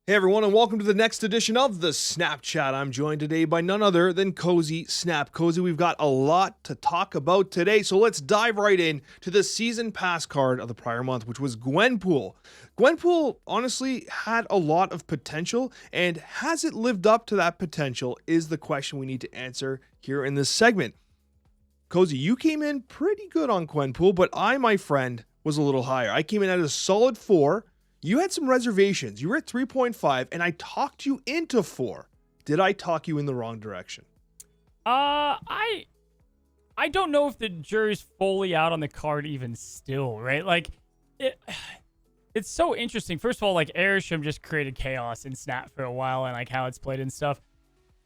Hey everyone, and welcome to the next edition of the Snapchat. I'm joined today by none other than Cozy Snap. Cozy, we've got a lot to talk about today, so let's dive right in to the season pass card of the prior month, which was Gwenpool. Gwenpool honestly had a lot of potential, and has it lived up to that potential is the question we need to answer here in this segment. Cozy, you came in pretty good on Gwenpool, but I, my friend, was a little higher. I came in at a solid 4. You had some reservations. You were at 3.5, and I talked you into 4. Did I talk you in the wrong direction? I don't know if the jury's fully out on the card even still, right? Like, it's so interesting. First of all, like, Airsham just created chaos in Snap for a while, and like how it's played and stuff.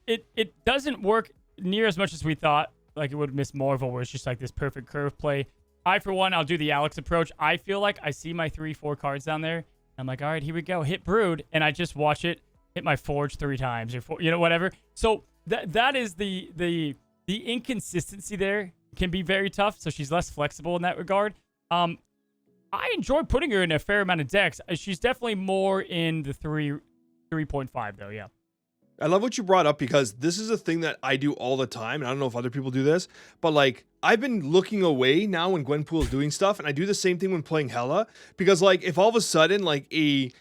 It doesn't work near as much as we thought, like it would Miss Marvel, where it's just like this perfect curve play. I, for one, I'll do the Alex approach. I feel like I see my 3-4 cards down there. I'm like, all right, here we go. Hit Brood, and I just watch it hit my Forge 3 times or 4, whatever. So that is the inconsistency there can be very tough. So she's less flexible in that regard. I enjoy putting her in a fair amount of decks. She's definitely more in the 3.5 though. Yeah. I love what you brought up because this is a thing that I do all the time. And I don't know if other people do this, but like I've been looking away now when Gwenpool is doing stuff. And I do the same thing when playing Hela because like if all of a sudden like a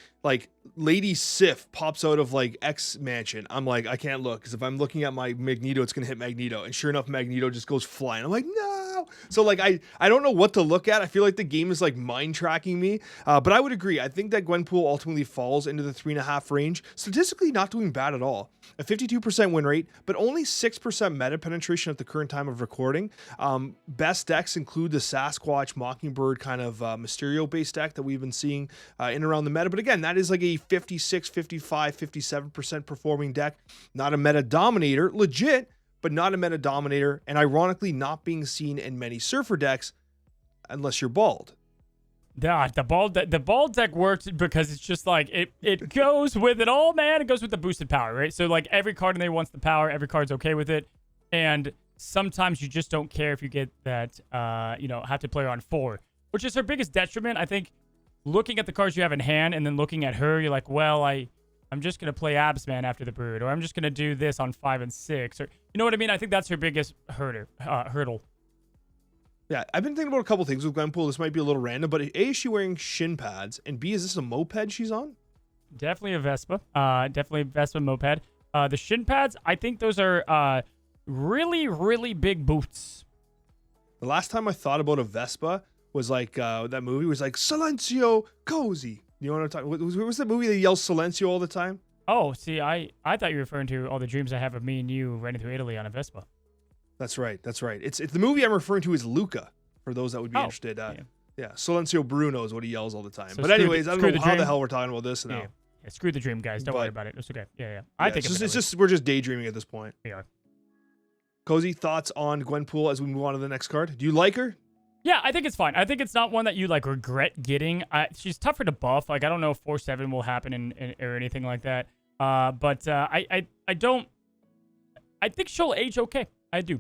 Lady Sif pops out of like X mansion, I'm like, I can't look because if I'm looking at my Magneto, it's going to hit Magneto. And sure enough, Magneto just goes flying. I'm like, no. So like, I don't know what to look at. I feel like the game is like mind tracking me. But I would agree. I think that Gwenpool ultimately falls into the 3.5 range. Statistically not doing bad at all. A 52% win rate, but only 6% meta penetration at the current time of recording. Best decks include the Sasquatch, Mockingbird kind of Mysterio based deck that we've been seeing in and around the meta. But again, that is like a 56, 55, 57% performing deck. Not a meta dominator, legit, but not a meta dominator. And ironically, not being seen in many Surfer decks unless you're bald. Yeah, the bald deck works because it's just like it goes with it all, man. It goes with the boosted power, right? So like every card in there wants the power, every card's okay with it. And sometimes you just don't care if you get that have to play her on 4, which is her biggest detriment. I think looking at the cards you have in hand and then looking at her, you're like, well, I'm just gonna play Absman after the Brood, or I'm just gonna do this on 5 and 6, or you know what I mean? I think that's her biggest hurdle. Yeah, I've been thinking about a couple things with Gwenpool. This might be a little random, but A, is she wearing shin pads? And B, is this a moped she's on? Definitely a Vespa. Definitely a Vespa moped. The shin pads, I think those are really, really big boots. The last time I thought about a Vespa was like that movie was like Silencio Cozy. You know what I'm talking about? What was that movie that yells Silencio all the time? Oh, see, I thought you were referring to all the dreams I have of me and you running through Italy on a Vespa. That's right. That's right. It's the movie I'm referring to is Luca, for those that would be interested. Yeah, Silencio Bruno is what he yells all the time. So but anyways, I don't know how the hell we're talking about this now. Yeah, screw the dream, guys. Don't worry about it. It's okay. Yeah. I think it's just we're just daydreaming at this point. We are. Cozy, thoughts on Gwenpool as we move on to the next card? Do you like her? Yeah, I think it's fine. I think it's not one that you like regret getting. She's tougher to buff. Like I don't know if 4/7 will happen or anything like that. But I don't. I think she'll age okay. I do.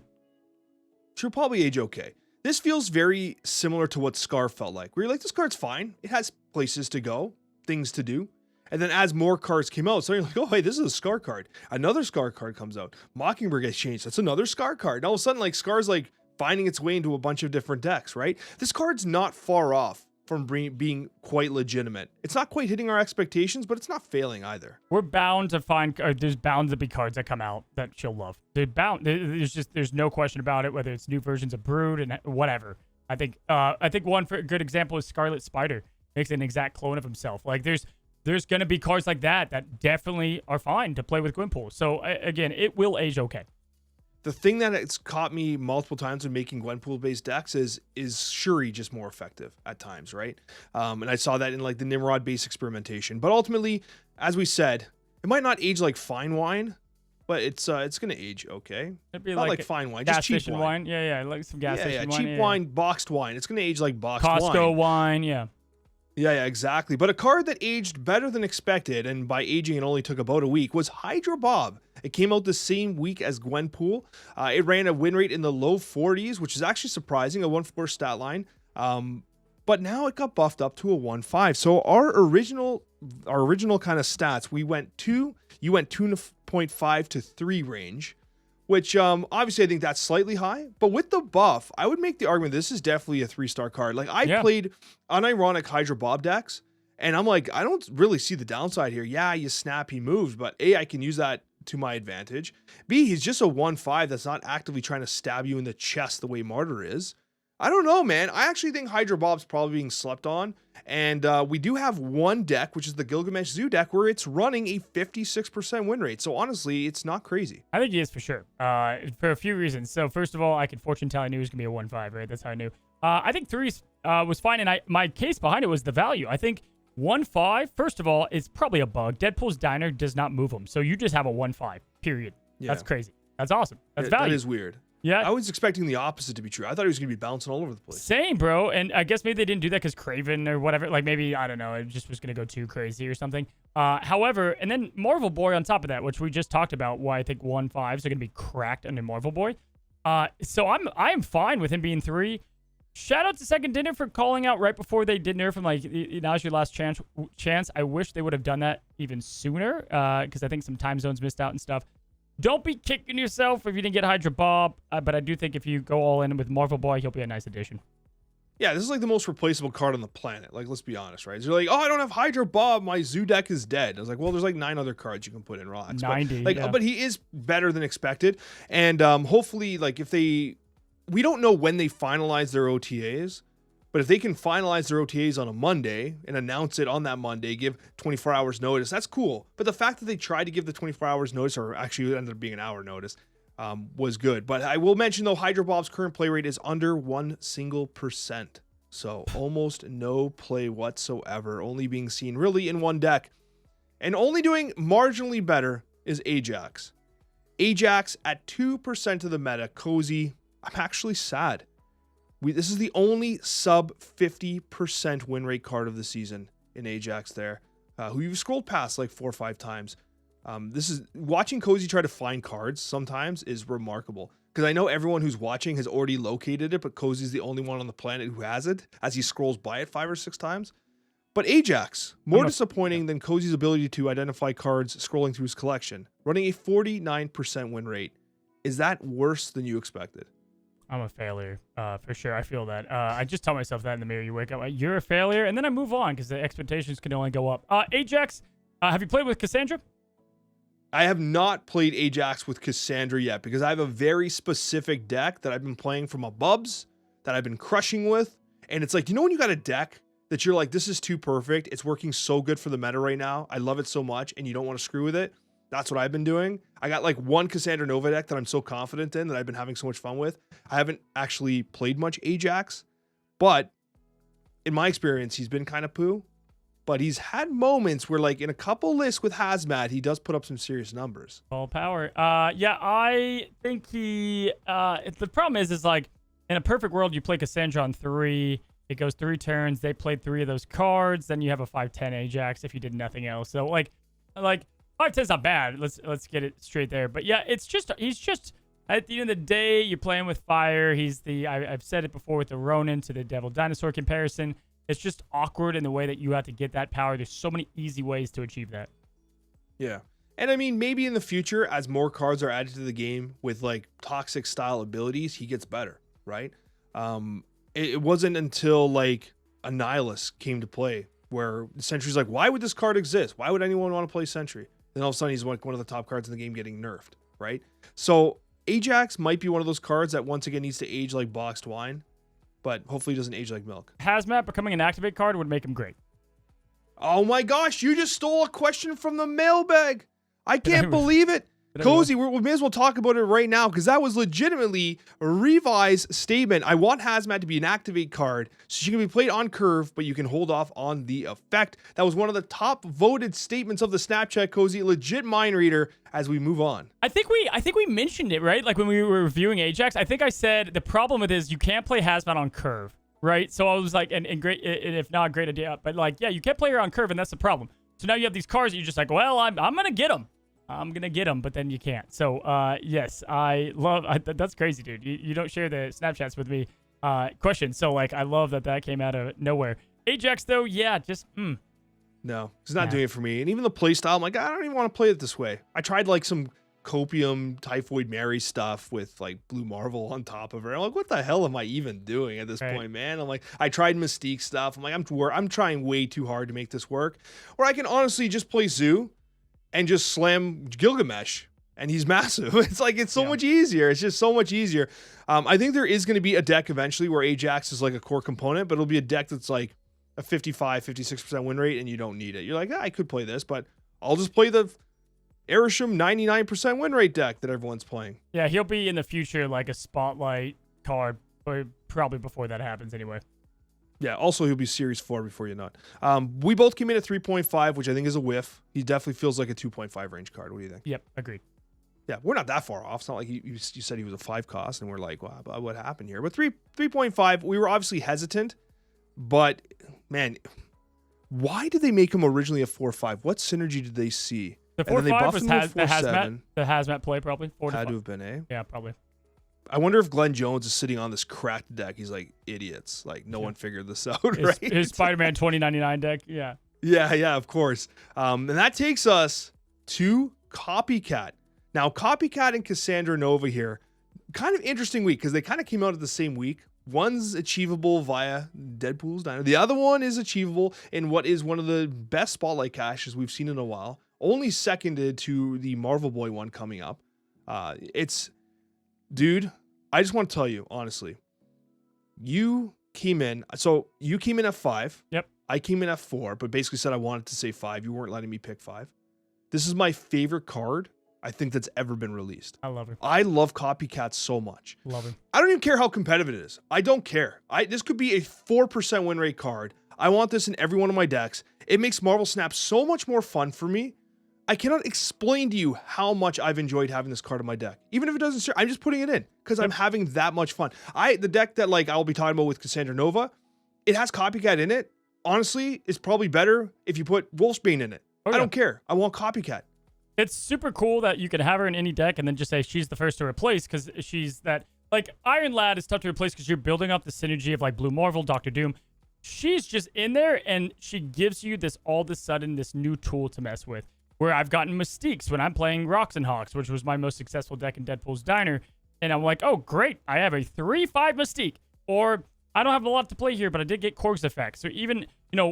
She'll probably age okay. This feels very similar to what Scar felt like, where you're like, this card's fine. It has places to go, things to do. And then as more cards came out, so you're like, oh, hey, this is a Scar card. Another Scar card comes out. Mockingbird gets changed. That's another Scar card. And all of a sudden, like, Scar's like finding its way into a bunch of different decks, right? This card's not far off from being quite legitimate. It's not quite hitting our expectations, but it's not failing either. We're bound to find, there's bound to be cards that come out that she'll love. They're bound, there's no question about it, whether it's new versions of Brood and whatever. I think one good example is Scarlet Spider. Makes an exact clone of himself. Like there's going to be cards like that definitely are fine to play with Gwenpool. So again, it will age okay. The thing that it's caught me multiple times when making Gwenpool-based decks is Shuri just more effective at times, right? And I saw that in like the Nimrod-based experimentation. But ultimately, as we said, it might not age like fine wine, but it's gonna age okay. It'd be not like fine wine, just cheap wine. Yeah, like some gas station wine. Cheap wine, boxed wine. It's gonna age like boxed wine. Costco wine, yeah. Yeah, exactly. But a card that aged better than expected, and by aging it only took about a week, was Hydra Bob. It came out the same week as Gwenpool. It ran a win rate in the low 40s, which is actually surprising, a 1-4 stat line. But now it got buffed up to a 1-5. So our original our original kind of stats, you went 2.5 to 3 range, which obviously I think that's slightly high. But with the buff, I would make the argument this is definitely a 3-star card. Like I played unironic Hydra Bob decks, and I'm like, I don't really see the downside here. Yeah, you snap, he moves, but A, I can use that to my advantage. B, he's just a 1/5 that's not actively trying to stab you in the chest the way Martyr is. I don't know, man. I actually think Hydra Bob's probably being slept on. And we do have one deck, which is the Gilgamesh Zoo deck, where it's running a 56% win rate. So honestly, it's not crazy. I think he is for sure, for a few reasons. So first of all, I could fortune tell I knew it was going to be a 1/5, right? That's how I knew. I think 3 was fine, and my case behind it was the value. I think 1/5, first of all, is probably a bug. Deadpool's Diner does not move them, so you just have a 1/5, period. Yeah. That's crazy. That's awesome. That's value. That is weird. Yeah. I was expecting the opposite to be true. I thought he was going to be bouncing all over the place. Same, bro. And I guess maybe they didn't do that because Craven or whatever. Like maybe, I don't know, it just was going to go too crazy or something. However, and then Marvel Boy on top of that, which we just talked about, why I think 1/5s are going to be cracked under Marvel Boy. So I am fine with him being 3. Shout out to Second Dinner for calling out right before they did nerf him, like, now's your last chance. I wish they would have done that even sooner because I think some time zones missed out and stuff. Don't be kicking yourself if you didn't get Hydra Bob, but I do think if you go all in with Marvel Boy, he'll be a nice addition. Yeah, this is like the most replaceable card on the planet. Like, let's be honest, right? So you're like, oh, I don't have Hydra Bob. My Zoo deck is dead. I was like, well, there's like 9 other cards you can put in Relax. 90, but he is better than expected. And hopefully, like, we don't know when they finalize their OTAs, but if they can finalize their OTAs on a Monday and announce it on that Monday, give 24 hours notice, that's cool. But the fact that they tried to give the 24 hours notice, or actually it ended up being an hour notice, was good. But I will mention, though, Hydra Bob's current play rate is under 1%. So almost no play whatsoever, only being seen really in one deck. And only doing marginally better is Ajax. Ajax at 2% of the meta. Cozy, I'm actually sad. This is the only sub 50% win rate card of the season in Ajax there, who you've scrolled past like 4 or 5 times. This is watching Cozy try to find cards sometimes is remarkable, because I know everyone who's watching has already located it, but Cozy's the only one on the planet who has it as he scrolls by it 5 or 6 times. But Ajax, more disappointing than Cozy's ability to identify cards scrolling through his collection, running a 49% win rate. Is that worse than you expected? I'm a failure, for sure. I feel that. I just tell myself that in the mirror. You wake up, you're a failure, and then I move on because the expectations can only go up. Ajax, have you played with Cassandra? I have not played Ajax with Cassandra yet because I have a very specific deck that I've been playing for my bubs that I've been crushing with. And it's like, you know when you got a deck that you're like, this is too perfect. It's working so good for the meta right now. I love it so much, and you don't want to screw with it. That's what I've been doing. I got like one Cassandra Nova deck that I'm so confident in that I've been having so much fun with. I haven't actually played much Ajax, but in my experience, he's been kind of poo. But he's had moments where, like, in a couple lists with Hazmat, he does put up some serious numbers. All power. Yeah, I think the problem is like, in a perfect world, you play Cassandra on 3. It goes 3 turns. They played 3 of those cards. Then you have a 5/10 Ajax if you did nothing else. So like 5/10's not bad. Let's get it straight there. But yeah, he's just at the end of the day, you're playing with fire. I've said it before with the Ronin to the Devil Dinosaur comparison. It's just awkward in the way that you have to get that power. There's so many easy ways to achieve that. Yeah. And I mean, maybe in the future, as more cards are added to the game with like toxic style abilities, he gets better, right? It wasn't until like Annihilus came to play where Sentry's like, why would this card exist? Why would anyone want to play Sentry? Then all of a sudden he's like one of the top cards in the game getting nerfed, right? So Ajax might be one of those cards that once again needs to age like boxed wine, but hopefully it doesn't age like milk. Hazmat becoming an activate card would make him great. Oh my gosh, you just stole a question from the mailbag. I can't believe it. Cozy, we may as well talk about it right now because that was legitimately a Revi's statement. I want Hazmat to be an activate card so she can be played on curve, but you can hold off on the effect. That was one of the top voted statements of the Snapchat, Cozy. Legit mind reader as we move on. I think we mentioned it, right? Like when we were reviewing Ajax, I think I said the problem with it is you can't play Hazmat on curve, right? So I was like, and great, and if not, great idea. But like, yeah, you can't play her on curve, and that's the problem. So now you have these cards that you're just like, well, I'm going to get them. I'm going to get them, but then you can't. So, yes, that's crazy, dude. You don't share the Snapchats with me. Question. So, like, I love that came out of nowhere. Ajax, though, yeah, just, No, it's not Nah. doing it for me. And even the play style, I'm like, I don't even want to play it this way. I tried like some Copium, Typhoid Mary stuff with like Blue Marvel on top of her. I'm like, what the hell am I even doing at this point, man? I'm like, I tried Mystique stuff. I'm like, I'm trying way too hard to make this work. Or I can honestly just play Zoo and just slam Gilgamesh, and he's massive. It's like, it's so much easier. It's just so much easier. I think there is going to be a deck eventually where Ajax is like a core component, but it'll be a deck that's like a 55, 56% win rate, and you don't need it. You're like, I could play this, but I'll just play the Airsham 99% win rate deck that everyone's playing. Yeah, he'll be in the future like a spotlight card, but probably before that happens anyway. Yeah, also he'll be Series 4 before you know it. We both came in at 3.5, which I think is a whiff. He definitely feels like a 2.5 range card. What do you think? Yep, agreed. Yeah, we're not that far off. It's not like you said he was a 5 cost, and we're like, wow, what happened here? But 3.5, we were obviously hesitant, but man, why did they make him originally a 4-5? What synergy did they see? The 4-5 was the hazmat play, probably. 4 Had to have been, eh? Yeah, probably. I wonder if Glenn Jones is sitting on this cracked deck. He's like, idiots. Like, no one figured this out, right? His Spider-Man 2099 deck, yeah. Yeah, of course. And that takes us to Copycat. Now, Copycat and Cassandra Nova here, kind of interesting week because they kind of came out at the same week. One's achievable via DEADPOOL'S Diner. The other one is achievable in what is one of the best spotlight caches we've seen in a while. Only seconded to the Marvel Boy one coming up. Dude, I just want to tell you, honestly, you came in at 5. Yep. I came in at 4, but basically said I wanted to say 5. You weren't letting me pick 5. This is my favorite card I think that's ever been released. I love her. I love Copycat so much. Love her. I don't even care how competitive it is. I don't care. This could be a 4% win rate card. I want this in every one of my decks. It makes Marvel Snap so much more fun for me. I cannot explain to you how much I've enjoyed having this card in my deck. Even if it doesn't, I'm just putting it in because I'm having that much fun. The deck that like I'll be talking about with Cassandra Nova, it has Copycat in it. Honestly, it's probably better if you put Wolfsbane in it. I don't care. I want Copycat. It's super cool that you can have her in any deck and then just say she's the first to replace because she's that. Like, Iron Lad is tough to replace because you're building up the synergy of, like, Blue Marvel, Doctor Doom. She's just in there, and she gives you this, all of a sudden, this new tool to mess with. Where I've gotten Mystiques when I'm playing Rocks and Hawks, which was my most successful deck in Deadpool's Diner. And I'm like, oh, great. I have a 3-5 Mystique. Or I don't have a lot to play here, but I did get Korg's effect. So even,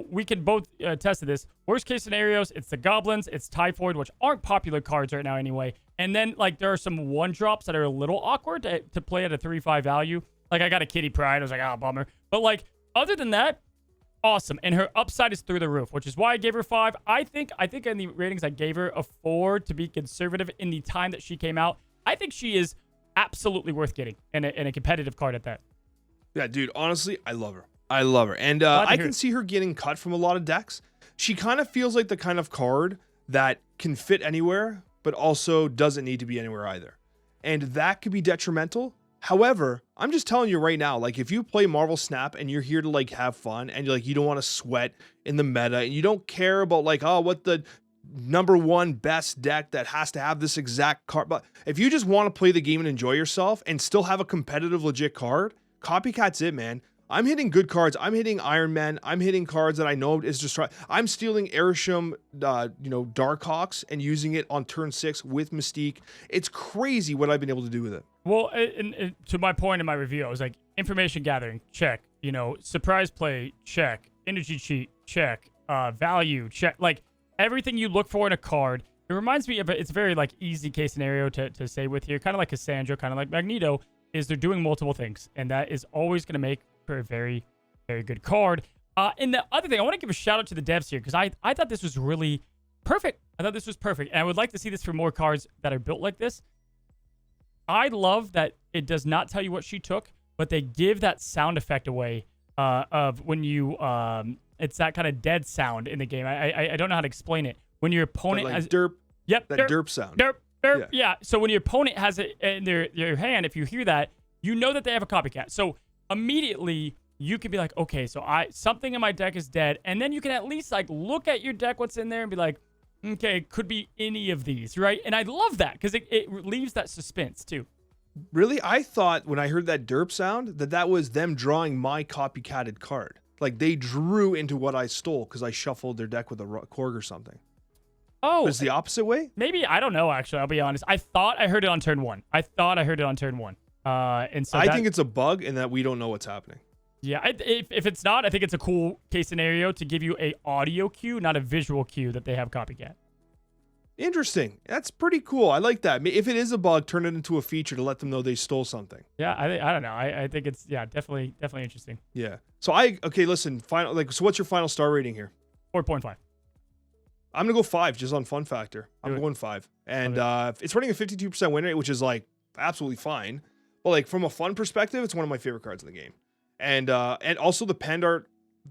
we can both test this. Worst case scenarios, it's the Goblins, it's Typhoid, which aren't popular cards right now anyway. And then, like, there are some 1-drops that are a little awkward to play at a 3-5 value. Like, I got a Kitty Pryde. I was like, bummer. But, like, other than that, awesome. And her upside is through the roof, which is why I gave her 5. I think in the ratings, I gave her a 4 to be conservative in the time that she came out. I think she is absolutely worth getting and a competitive card at that. Yeah, dude, honestly, I love her. And I can see her getting cut from a lot of decks. She kind of feels like the kind of card that can fit anywhere, but also doesn't need to be anywhere either. And that could be detrimental. However, I'm just telling you right now, like, if you play Marvel Snap and you're here to, like, have fun and you're like, you don't want to sweat in the meta and you don't care about, like, what the number one best deck that has to have this exact card. But if you just want to play the game and enjoy yourself and still have a competitive, legit card, Copycat's it, man. I'm hitting good cards. I'm hitting Iron Man. I'm hitting cards that I know is just right. I'm stealing Airsham, Darkhawks and using it on turn 6 with Mystique. It's crazy what I've been able to do with it. Well, and to my point in my review, I was like, information gathering, check. Surprise play, check. Energy cheat, check. Value, check. Like, everything you look for in a card. It reminds me of it's a very, like, easy case scenario to say with here. Kind of like Cassandra, kind of like Magneto, is they're doing multiple things. And that is always going to make for a very, very good card. And the other thing, I want to give a shout out to the devs here because I thought this was really perfect. I thought this was perfect. And I would like to see this for more cards that are built like this. I love that it does not tell you what she took, but they give that sound effect away of when you, it's that kind of dead sound in the game. I don't know how to explain it. When your opponent has derp. Yep. That derp sound. Derp. Yeah. So when your opponent has it in their hand, if you hear that, you know that they have a Copycat. So immediately you can be like, okay, so something in my deck is dead. And then you can at least like look at your deck, what's in there and be like, okay, it could be any of these, right? And I love that because it leaves that suspense too. Really? I thought when I heard that derp sound that was them drawing my copycatted card. Like they drew into what I stole because I shuffled their deck with a Korg or something. Oh, But it's the opposite way. maybe, I don't know, actually. I'll be honest. I thought I heard it on turn 1. And so I think it's a bug and that we don't know what's happening. yeah, if it's not, I think it's a cool case scenario to give you a audio cue, not a visual cue that they have Copycat. Interesting. That's pretty cool. I like that. If it is a bug, turn it into a feature to let them know they stole something. Yeah, I don't know. I think it's, yeah, definitely interesting. Yeah. So okay, listen, so what's your final star rating here? 4.5. I'm gonna go 5 just on fun factor. I'm Do it. going 5. And it's running a 52% win rate, which is like absolutely fine. But like from a fun perspective, it's one of my favorite cards in the game. And also the pand art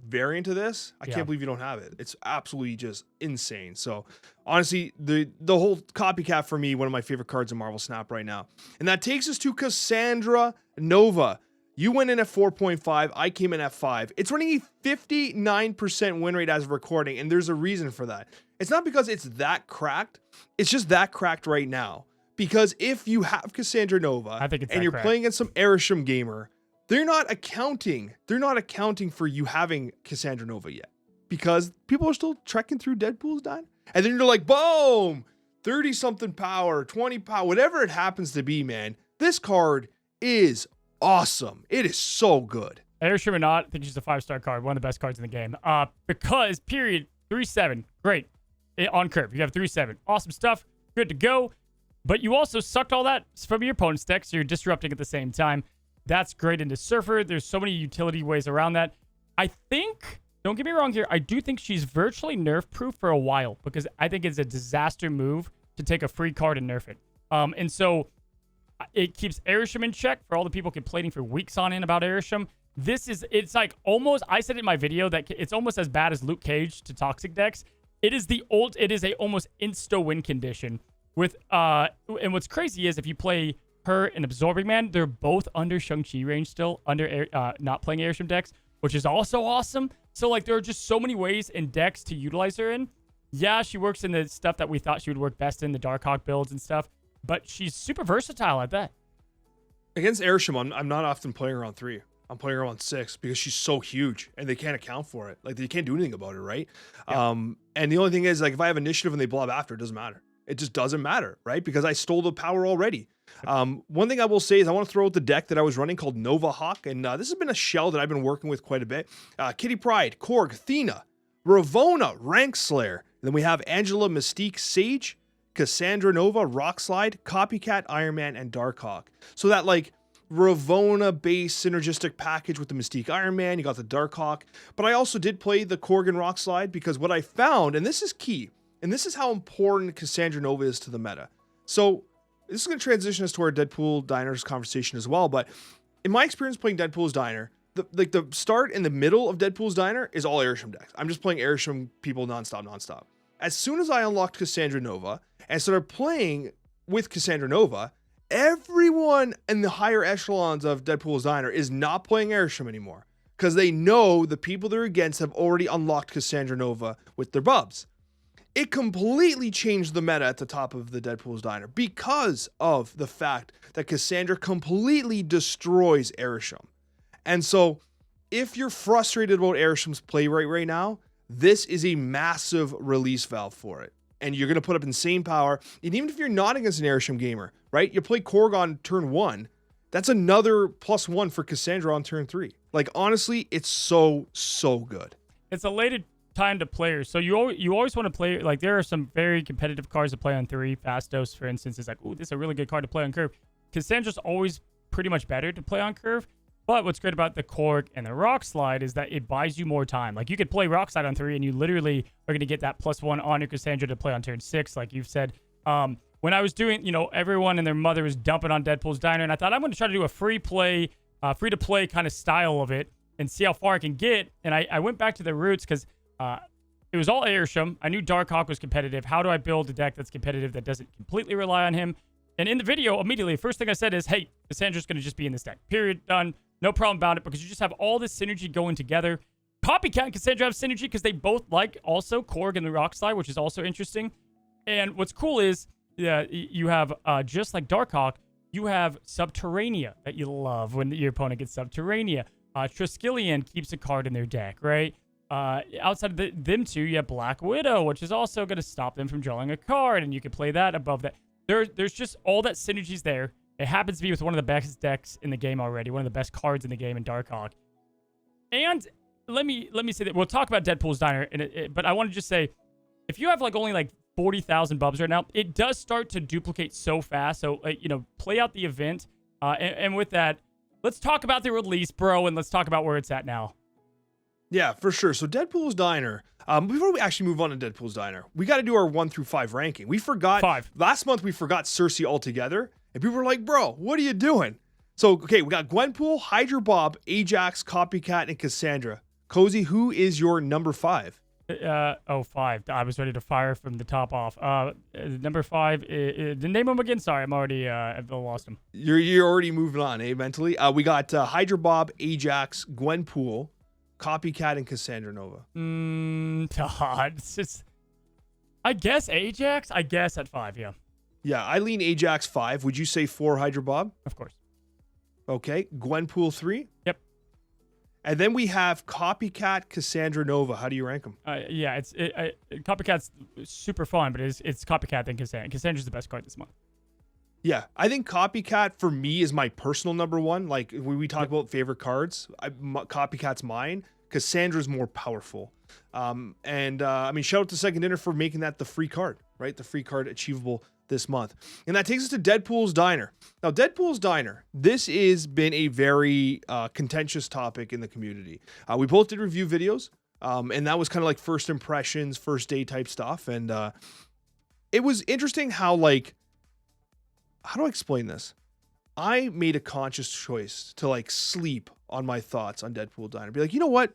variant of this, I can't believe you don't have it. It's absolutely just insane. So honestly, the whole Copycat for me, one of my favorite cards in Marvel Snap right now. And that takes us to Cassandra Nova. You went in at 4.5. I came in at 5. It's running a 59% win rate as of recording, and there's a reason for that. It's not because it's that cracked. It's just that cracked right now. Because if you have Cassandra Nova I think it's and you're playing against some Airsham gamer, they're not accounting for you having Cassandra Nova yet. Because people are still trekking through Deadpool's Diner. And then you're like, boom, 30-something power, 20 power, whatever it happens to be, man. This card is awesome. It is so good. Airsham or not, I think she's a 5-star card, one of the best cards in the game. Because, period, 3-7, great. On curve, you have 3-7. Awesome stuff, good to go. But you also sucked all that from your opponent's deck, so you're disrupting at the same time. That's great into Surfer. There's so many utility ways around that. I think, don't get me wrong here, I do think she's virtually nerf-proof for a while, because I think it's a disaster move to take a free card and nerf it. And so it keeps Airsham in check for all the people complaining for weeks on end about Airsham. It's like almost, I said it in my video that it's almost as bad as Luke Cage to Toxic decks. It is a almost insta-win condition with, and what's crazy is if you play her and Absorbing Man, they're both under Shang-Chi range still, under not playing Airsham decks, which is also awesome. So like there are just so many ways in decks to utilize her in. Yeah, she works in the stuff that we thought she would work best in, the Darkhawk builds and stuff, but she's super versatile at that. Against Airsham, I'm not often playing her on 3. I'm playing her on 6 because she's so huge and they can't account for it. Like they can't do anything about it, right? Yeah. And the only thing is, like, if I have initiative and they blob after, it doesn't matter. It just doesn't matter, right? Because I stole the power already. One thing I will say is I want to throw out the deck that I was running called Nova Hawk, and this has been a shell that I've been working with quite a bit. Kitty Pryde, Korg, Athena, Ravonna, Rank Slayer. And then we have Angela, Mystique, Sage, Cassandra Nova, Rockslide, Copycat, Iron Man, and Darkhawk. So that like Ravonna-based synergistic package with the Mystique Iron Man, you got the Darkhawk. But I also did play the Korg and Rockslide because what I found, and this is key, and this is how important Cassandra Nova is to the meta. So this is going to transition us to our Deadpool Diners conversation as well. But in my experience playing Deadpool's Diner, the start and the middle of Deadpool's Diner is all Airsham decks. I'm just playing Airsham people nonstop. As soon as I unlocked Cassandra Nova and started playing with Cassandra Nova, everyone in the higher echelons of Deadpool's Diner is not playing Airsham anymore because they know the people they're against have already unlocked Cassandra Nova with their bubs. It completely changed the meta at the top of the Deadpool's Diner because of the fact that Cassandra completely destroys Airsham. And so if you're frustrated about Airsham's play right now, this is a massive release valve for it. And you're going to put up insane power. And even if you're not against an Airsham gamer, right? You play Korg on turn 1. That's another +1 for Cassandra on turn 3. Like, honestly, it's so good. It's a later time to players. So you always want to play, like, there are some very competitive cards to play on 3. Fastos, for instance, is like, ooh, this is a really good card to play on curve. Cassandra's always pretty much better to play on curve. But what's great about the Korg and the Rock Slide is that it buys you more time. Like, you could play Rock Slide on 3, and you literally are going to get that +1 on your Cassandra to play on turn 6, like you've said. When I was doing, everyone and their mother was dumping on Deadpool's Diner, and I thought I'm going to try to do a free-to-play kind of style of it and see how far I can get. And I went back to the roots because it was all Airsham. I knew Darkhawk was competitive. How do I build a deck that's competitive that doesn't completely rely on him? And in the video, immediately, first thing I said is, hey, Cassandra's going to just be in this deck. Period. Done. No problem about it because you just have all this synergy going together. Copycat and Cassandra have synergy because they both like also Korg and the Rock Slide, which is also interesting. And what's cool is you have, just like Darkhawk, you have Subterranea that you love when your opponent gets Subterranea. Triskelion keeps a card in their deck, right? Outside of them two, you have Black Widow, which is also going to stop them from drawing a card, and you can play that above that. There's just all that synergies there. It happens to be with one of the best decks in the game already, one of the best cards in the game in Darkhawk. And let me say that we'll talk about Deadpool's Diner, but I want to just say, if you have like only like 40,000 bubs right now, it does start to duplicate so fast. So play out the event, and with that, let's talk about the release, bro, and let's talk about where it's at now. Yeah, for sure. So Deadpool's Diner. Before we actually move on to Deadpool's Diner, we got to do our 1 through 5 ranking. We forgot 5. Last month. We forgot Cersei altogether, and people were like, "Bro, what are you doing?" So okay, we got Gwenpool, Hydra Bob, Ajax, Copycat, and Cassandra. Cozy, who is your number 5? 5. I was ready to fire from the top off. Number 5. Name him again. Sorry, I'm already I've lost him. You're already moving on, eh? Mentally, we got Hydra Bob, Ajax, Gwenpool, Copycat, and Cassandra Nova. God, it's just, I guess Ajax. I guess at 5. Yeah. Yeah, I lean Ajax 5. Would you say 4 Hydra Bob? Of course. Okay, Gwenpool 3. Yep. And then we have Copycat, Cassandra Nova. How do you rank them? Yeah, Copycat's super fun, but it's Copycat than Cassandra. Cassandra's the best card this month. Yeah, I think Copycat for me is my personal number 1. Like when we talk about favorite cards, Copycat's mine. Cassandra's more powerful. I mean, shout out to Second Dinner for making that the free card, right? The free card achievable this month. And that takes us to Deadpool's Diner. Now, Deadpool's Diner, this has been a very contentious topic in the community. We both did review videos, and that was kind of like first impressions, first day type stuff. And it was interesting how do I explain this? I made a conscious choice to like sleep on my thoughts on Deadpool Diner. Be like, you know what?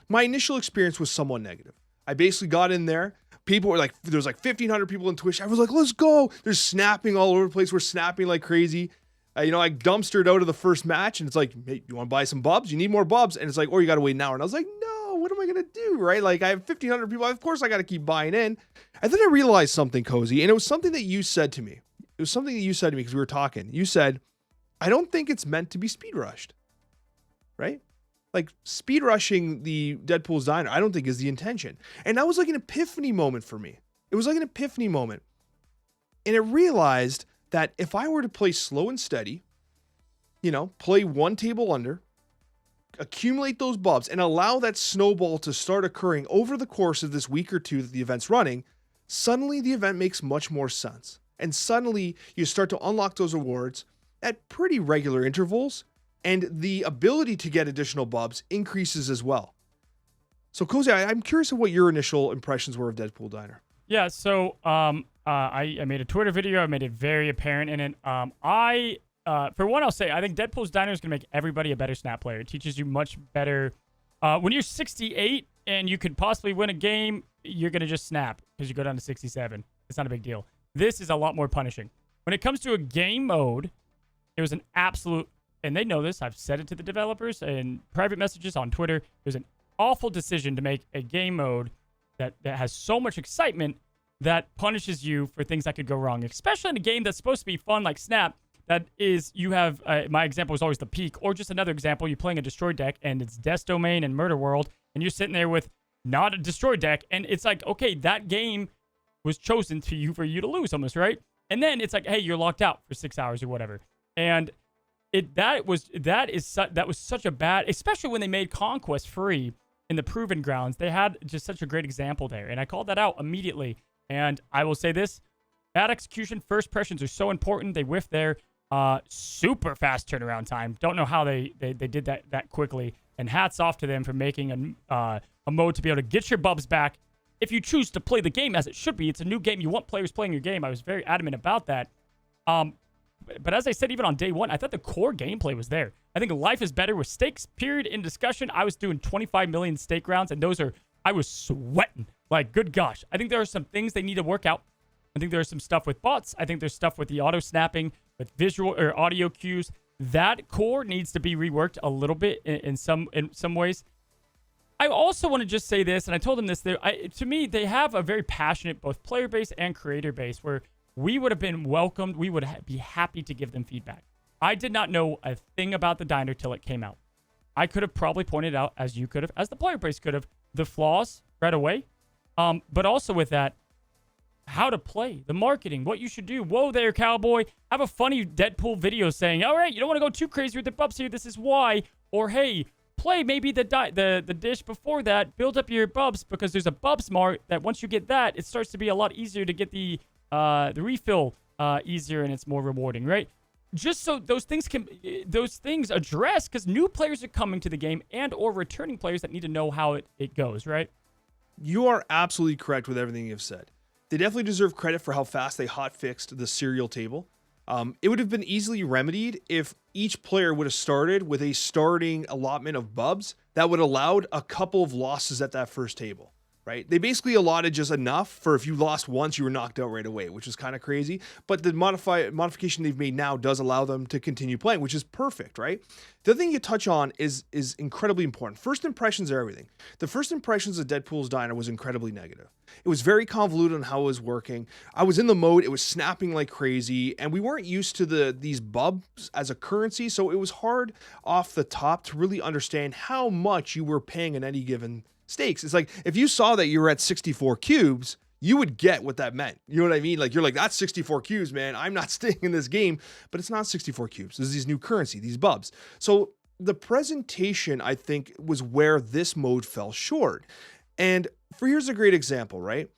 My initial experience was somewhat negative. I basically got in there. People were like, there was like 1,500 people in Twitch. I was like, let's go. They're snapping all over the place. We're snapping like crazy. I dumpstered out of the first match, and it's like, hey, you want to buy some bubs? You need more bubs. And it's like, or you got to wait an hour. And I was like, no, what am I going to do? Right? Like I have 1,500 people. Of course I got to keep buying in. And then I realized something, Cozy. And it was something that you said to me. It was something that you said to me because we were talking. You said, I don't think it's meant to be speed rushed. Right? Like speed rushing the Deadpool's Diner, I don't think is the intention. And that was like an epiphany moment for me. It was like an epiphany moment. And I realized that if I were to play slow and steady, play one table under, accumulate those bubs, and allow that snowball to start occurring over the course of this week or two that the event's running, suddenly the event makes much more sense. And suddenly you start to unlock those rewards at pretty regular intervals, and the ability to get additional bubs increases as well. So Cozy, I'm curious of what your initial impressions were of Deadpool Diner. Yeah, so I made a Twitter video. I made it very apparent in it. For one, I'll say I think Deadpool's Diner is going to make everybody a better Snap player. It teaches you much better. When you're 68 and you could possibly win a game, you're going to just snap because you go down to 67. It's not a big deal. This is a lot more punishing. When it comes to a game mode, it was an absolute, and they know this, I've said it to the developers in private messages on Twitter, it was an awful decision to make a game mode that has so much excitement that punishes you for things that could go wrong, especially in a game that's supposed to be fun like Snap. That is, you have, my example is always the Peak, or just another example, you're playing a Destroy deck, and it's Death Domain and Murder World, and you're sitting there with not a Destroy deck, and it's like, okay, that game was chosen for you to lose almost, right? And then it's like, hey, you're locked out for 6 hours or whatever. And that was such a bad, especially when they made Conquest free in the Proven Grounds. They had just such a great example there, and I called that out immediately. And I will say this, bad execution, first impressions are so important. They whiffed there. Super fast turnaround time. Don't know how they did that quickly. And hats off to them for making a mode to be able to get your bubs back if you choose to play the game as it should be. It's a new game. You want players playing your game. I was very adamant about that. But as I said, even on day one, I thought the core gameplay was there. I think life is better with stakes, period, in discussion. I was doing 25 million stake rounds, and I was sweating. Like, good gosh. I think there are some things they need to work out. I think there's some stuff with bots. I think there's stuff with the auto snapping, with visual or audio cues. That core needs to be reworked a little bit in some ways. I also want to just say this, and I told them this. To me, they have a very passionate both player base and creator base where we would have been welcomed. We would be happy to give them feedback. I did not know a thing about the diner till it came out. I could have probably pointed out, as you could have, as the player base could have, the flaws right away. But also with that, how to play, the marketing, what you should do. Whoa there, cowboy. Have a funny Deadpool video saying, all right, you don't want to go too crazy with the bubs here. This is why. Or, hey, play maybe the dish before that. Build up your bubs because there's a bub smart that once you get that, it starts to be a lot easier to get the refill easier and it's more rewarding, right? Just so those things address, because new players are coming to the game and or returning players that need to know how it goes, right? You are absolutely correct with everything you've said. They definitely deserve credit for how fast they hotfixed the cereal table. It would have been easily remedied if each player would have started with a starting allotment of bubs that would have allowed a couple of losses at that first table, right? They basically allotted just enough for if you lost once, you were knocked out right away, which is kind of crazy. But the modification they've made now does allow them to continue playing, which is perfect, right? The other thing you touch on is incredibly important. First impressions are everything. The first impressions of Deadpool's Diner was incredibly negative. It was very convoluted on how it was working. I was in the mode, it was snapping like crazy, and we weren't used to these bubs as a currency, so it was hard off the top to really understand how much you were paying in any given stakes. It's like, if you saw that you were at 64 cubes, you would get what that meant. You know what I mean? Like, you're like, that's 64 cubes, man. I'm not staying in this game, but it's not 64 cubes. There's these new currency, these bubs. So the presentation, I think, was where this mode fell short. And here's a great example, right?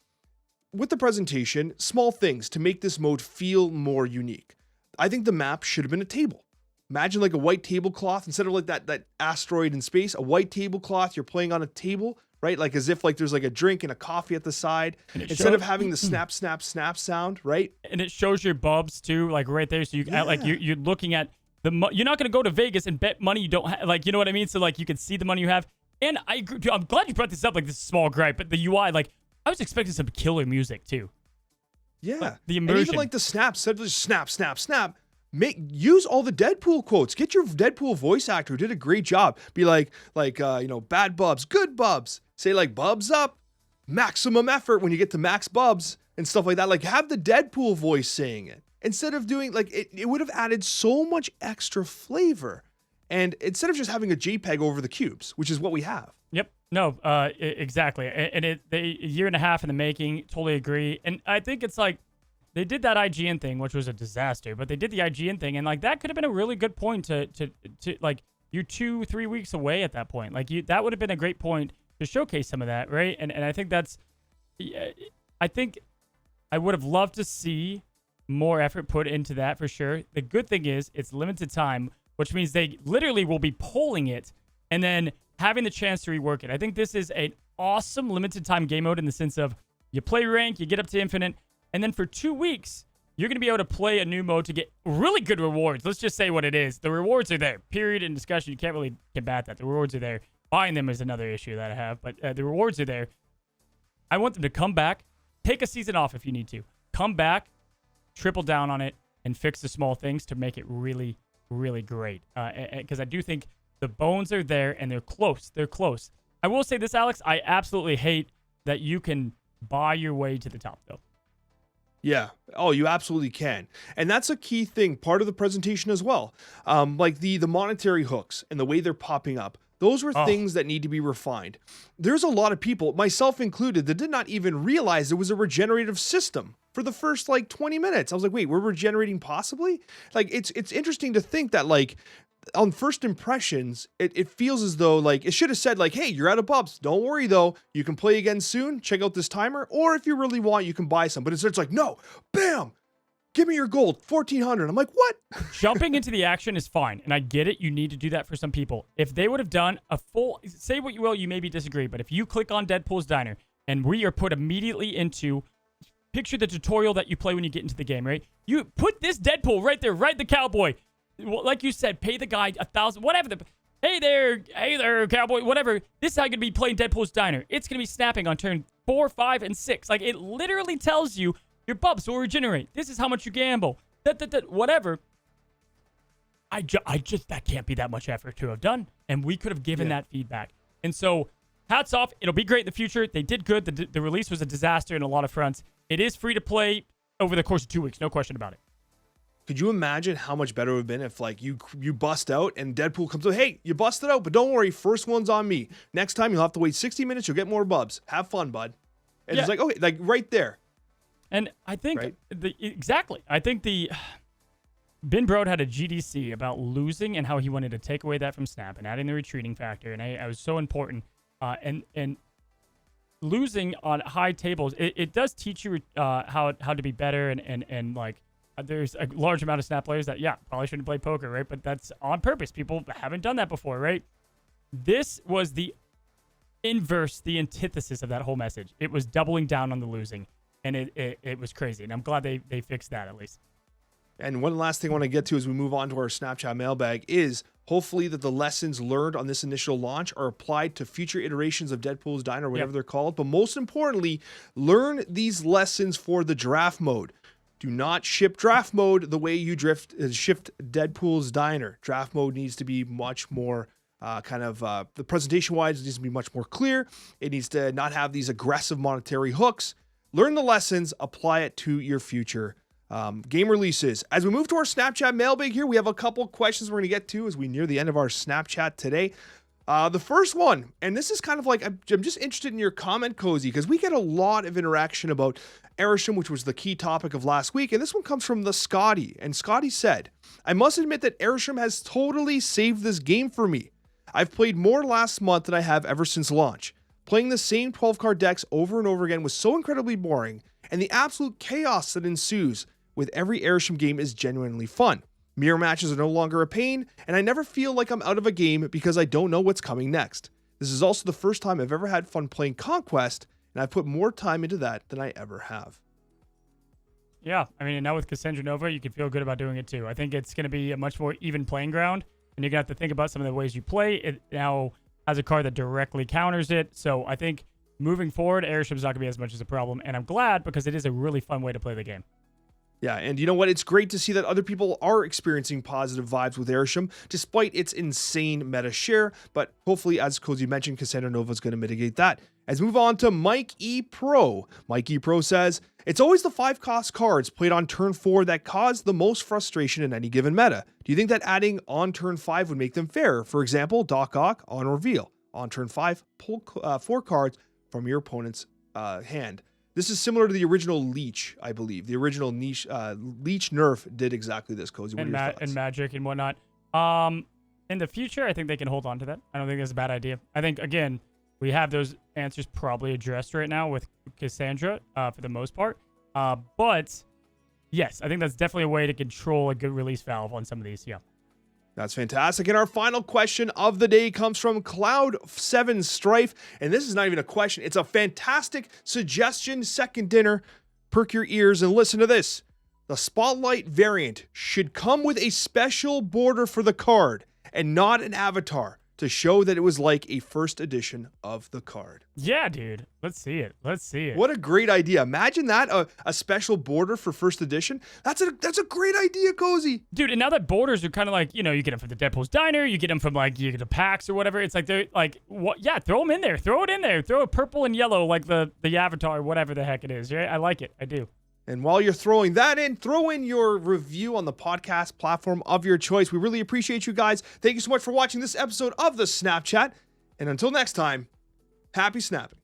With the presentation, small things to make this mode feel more unique. I think the map should have been a table. Imagine like a white tablecloth instead of like that asteroid in space, a white tablecloth. You're playing on a table, right? Like as if like there's like a drink and a coffee at the side instead of having the snap, snap, snap sound, right? And it shows your bubs too, like right there. So you like you're looking at you're not going to go to Vegas and bet money you don't have, like, you know what I mean? So like you can see the money you have. And I agree, I'm glad you brought this up, like this small gripe, but the UI, like I was expecting some killer music too. Yeah. Like, the immersion. And even like the snaps, instead of just snap, snap, snap, use all the Deadpool quotes. Get your Deadpool voice actor who did a great job. Be like, bad bubs, good bubs. Say like bubs up, maximum effort when you get to max bubs and stuff like that. Like have the Deadpool voice saying it. Instead of doing like it would have added so much extra flavor. And instead of just having a JPEG over the cubes, which is what we have. Yep. No, exactly. And a year and a half in the making, totally agree. And I think it's like they did that IGN thing, which was a disaster, but they did the IGN thing. And like that could have been a really good point to like you're 2-3 weeks away at that point. Like that would have been a great point to showcase some of that. Right. And I think I think I would have loved to see more effort put into that for sure. The good thing is it's limited time, which means they literally will be polling it and then having the chance to rework it. I think this is an awesome limited time game mode in the sense of you play rank, you get up to infinite, and then for 2 weeks, you're going to be able to play a new mode to get really good rewards. Let's just say what it is. The rewards are there. Period. In discussion, you can't really combat that. The rewards are there. Buying them is another issue that I have, but the rewards are there. I want them to come back, take a season off if you need to. Come back, triple down on it, and fix the small things to make it really, really great. Because I do think the bones are there and they're close. They're close. I will say this, Alex. I absolutely hate that you can buy your way to the top, though. Yeah. Oh, you absolutely can. And that's a key thing, part of the presentation as well. Like the monetary hooks and the way they're popping up. Those were things that need to be refined. There's a lot of people, myself included, that did not even realize there was a regenerative system for the first like 20 minutes. I was like, wait, we're regenerating possibly? Like it's interesting to think that like on first impressions, it feels as though like it should have said like, hey, you're out of bubs. Don't worry though. You can play again soon. Check out this timer. Or if you really want, you can buy some. But it's like, no, bam, give me your gold, 1,400. I'm like, what? Jumping into the action is fine. And I get it. You need to do that for some people. If they would have done a full, say what you will, you maybe disagree. But if you click on Deadpool's Diner and we are put immediately into, picture the tutorial that you play when you get into the game, right? You put this Deadpool right there, right the cowboy. Like you said, pay the guy 1,000, whatever. Hey there, cowboy, whatever. This is how you're going to be playing Deadpool's Diner. It's going to be snapping on turn 4, 5, and 6. Like, it literally tells you your bubs will regenerate. This is how much you gamble. Whatever. I just, that can't be that much effort to have done. And we could have given that feedback. And so, hats off. It'll be great in the future. They did good. The release was a disaster in a lot of fronts. It is free to play over the course of 2 weeks. No question about it. Could you imagine how much better it would have been if like you bust out and Deadpool comes out, hey, you busted out, but don't worry, first one's on me. Next time you'll have to wait 60 minutes, you'll get more bubs. Have fun, bud. And it's like, okay, like right there. And I think exactly. I think Ben Brode had a GDC about losing and how he wanted to take away that from Snap and adding the retreating factor. And I was so important. And losing on high tables, it does teach you how to be better. And like, there's a large amount of Snap players that, probably shouldn't play poker, right? But that's on purpose. People haven't done that before, right? This was the inverse, the antithesis of that whole message. It was doubling down on the losing. And it was crazy. And I'm glad they fixed that at least. And one last thing I want to get to as we move on to our Snapchat mailbag is hopefully that the lessons learned on this initial launch are applied to future iterations of Deadpool's Diner, whatever they're called. But most importantly, learn these lessons for the draft mode. Do not ship draft mode the way you shipped Deadpool's Diner. Draft mode needs to be much more the presentation-wise, it needs to be much more clear. It needs to not have these aggressive monetary hooks. Learn the lessons, apply it to your future game releases. As we move to our Snapchat mailbag here, we have a couple questions we're going to get to as we near the end of our Snapchat today. The first one, and this is kind of like, I'm just interested in your comment, Cozy, because we get a lot of interaction about Airsham, which was the key topic of last week. And this one comes from the Scotty. And Scotty said, I must admit that Airsham has totally saved this game for me. I've played more last month than I have ever since launch. Playing the same 12-card decks over and over again was so incredibly boring, and the absolute chaos that ensues with every Airsham game is genuinely fun. Mirror matches are no longer a pain, and I never feel like I'm out of a game because I don't know what's coming next. This is also the first time I've ever had fun playing Conquest, and I've put more time into that than I ever have. Yeah, I mean, and now with Cassandra Nova, you can feel good about doing it too. I think it's going to be a much more even playing ground, and you're going to have to think about some of the ways you play. It now has a card that directly counters it, so I think moving forward, Airsham's not going to be as much as a problem, and I'm glad because it is a really fun way to play the game. Yeah, and you know what? It's great to see that other people are experiencing positive vibes with Airsham, despite its insane meta share, but hopefully, as Cozy mentioned, Cassandra Nova is going to mitigate that. As we move on to Mike E. Pro. Mike E. Pro says, it's always the 5-cost cards played on turn 4 that cause the most frustration in any given meta. Do you think that adding on turn 5 would make them fairer? For example, Doc Ock on reveal. On turn 5, pull 4 cards from your opponent's hand. This is similar to the original Leech, I believe. The original Leech nerf did exactly this, Cozy. And Magic and whatnot. In the future, I think they can hold on to that. I don't think that's a bad idea. I think, again, we have those answers probably addressed right now with Cassandra for the most part. But, yes, I think that's definitely a way to control a good release valve on some of these, That's fantastic. And our final question of the day comes from Cloud7 Strife. And this is not even a question. It's a fantastic suggestion. Second dinner. Perk your ears and listen to this. The Spotlight variant should come with a special border for the card and not an avatar to show that it was like a first edition of the card. Yeah, dude. Let's see it. What a great idea. Imagine that, a special border for first edition. That's a great idea, Cozy. Dude, and now that borders are kind of like, you get them from the Deadpool's Diner, you get them from like you get the packs or whatever. It's like they're like, what? Yeah, throw them in there. Throw it in there. Throw a purple and yellow like the avatar, whatever the heck it is. Right? I like it. I do. And while you're throwing that in, throw in your review on the podcast platform of your choice. We really appreciate you guys. Thank you so much for watching this episode of the Snapchat. And until next time, happy snapping.